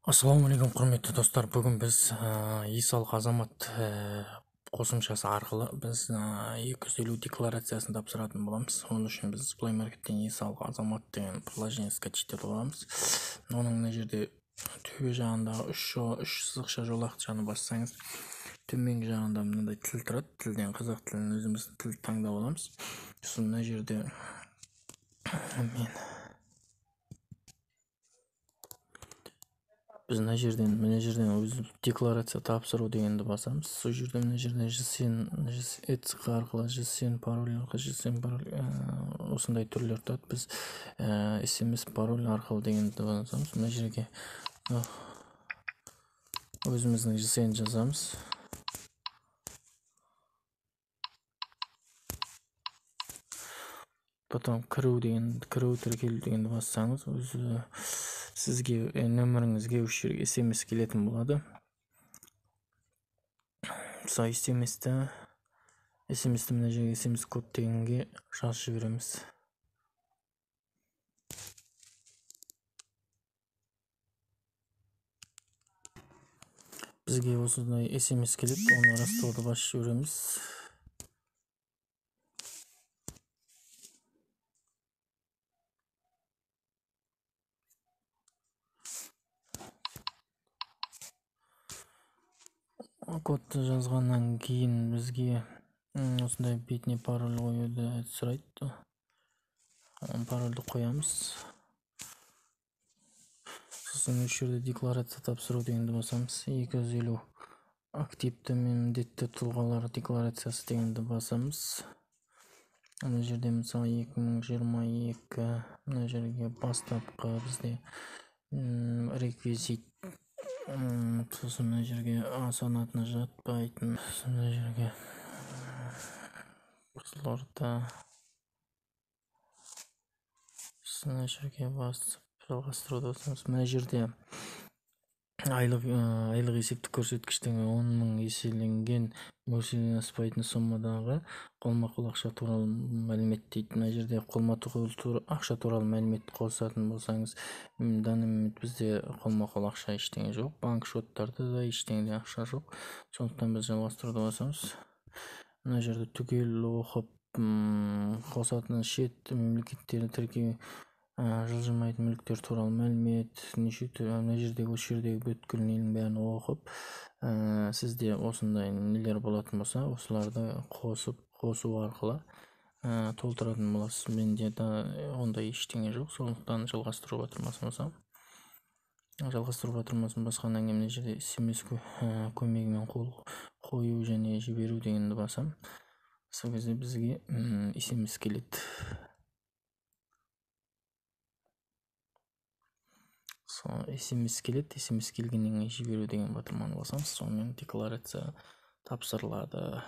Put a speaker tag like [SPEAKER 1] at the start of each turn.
[SPEAKER 1] Ассаламу алейкум, құрметті достар. Бүгін біз ИСАЛ азамат қосымшасы арқылы біз 250 декларациясын тапсыратын боламыз. Оның үшін біз Play Market'тен ИСАЛ азамат деген приложение скачать етіп аламыз. Оның мына жерде төбе жағындағы үш сызықша жолақшаны бассаңыз, төменгі жағында мынандай тіл тұрады. Тілден қазақ тілін өзіміздің тілді таңдап аламыз. Сосын мына жерде біз мына жерден өз декларация тапсыру дегенді басамыз. Сол жерде мына жерде ЭЦК арқылы пароль осындай түрлер тұрады. Біз SMS пароль арқылы дегенді басамыз. Мына жерге өзіміздің ЖСН жазамыз. Потом кіру тіркелу дегенді бассаңыз, сізге нөміріңізге үш жерге SMS келетін болады. Мысалы SMS-ті мына жерге SMS код дегенге жазып жібереміз. Бізге осындай SMS келеді, оны растауды басып жібереміз. Кодты жазғаннан кейін бізге осындай бетіне пароль қоюды сұрайды. Парольді қоямыз. Сосын үш жерде декларация тапсыру дегенді басамыз. 250 активті міндетті тұлғалар декларациясы дегенді басамыз. Мына жерде мысалы 2022 мына жерге бастапқы бізде реквизит, сосын мына жерге санатына жатпайтын, мына жерге Қызылорда, мына жерге басып жалғастыруды басамыз. Мына жерде айлық есептік көрсеткіштің 10.000 еселенген мөлшерден аспайтын сомадағы қолма-қол ақша туралы мәлімет дейді. Мына жерде қолма-қол ақша туралы мәлімет қосатын болсаңыз, данный момент бізде қолма-қол ақша ештеңе жоқ, банк шоттарда да ештеңеде ақша жоқ. Сондықтан біз жалғастыруды басамыз. Мына жерде түгел оқып қосатын шет мемлекеттері тіркеу жылжымайтын мүліктер туралы мәлімет, мына жердегі бүткілінің бәрін оқып, сізде осындай нелер болатын болса, осыларды қосу арқылы толтыратын боласыз. Менде ондай ештеңе жоқ, сондықтан жалғастыруға тұрмасын басқаннан кейін мына жерде SMS көмегімен қою және жіберу дегенді басам. Сол кезде бізге SMS келеді. SMS келгеннен кейін жіберу деген батырманы басамыз. Сонымен декларация тапсырылады.